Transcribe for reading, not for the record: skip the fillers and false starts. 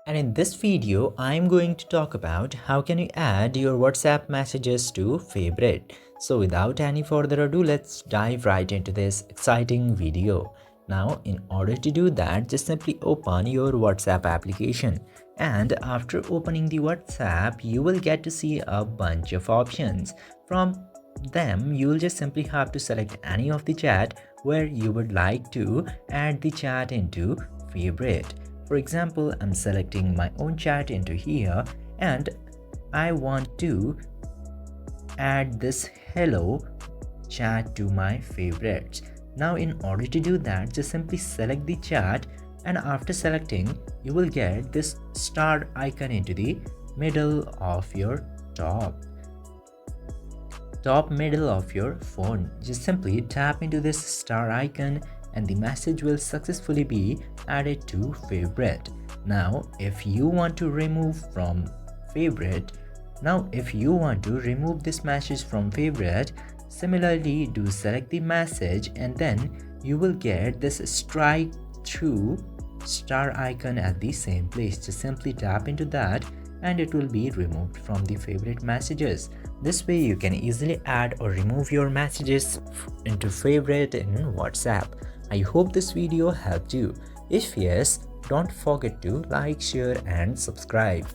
And in this video, I'm going to talk about how can you add your WhatsApp messages to favorite. So without any further ado, let's dive right into this exciting video. Now, in order to do that, just simply open your WhatsApp application. And after opening the WhatsApp, you will get to see a bunch of options. From them, you will just simply have to select any of the chat where you would like to add the chat into favorite. For example, I'm selecting my own chat into here and I want to add this hello chat to my favorites. Now in order to do that, just simply select the chat, and after selecting, you will get this star icon into the middle of your top middle of your phone. Just simply tap into this star icon and the message will successfully be added to favorite. Now if you want to remove this message from favorite, similarly do select the message and then you will get this strike through star icon at the same place. Just simply tap into that and it will be removed from the favorite messages. This way you can easily add or remove your messages into favorite in WhatsApp. I hope this video helped you. If yes, don't forget to like, share and subscribe.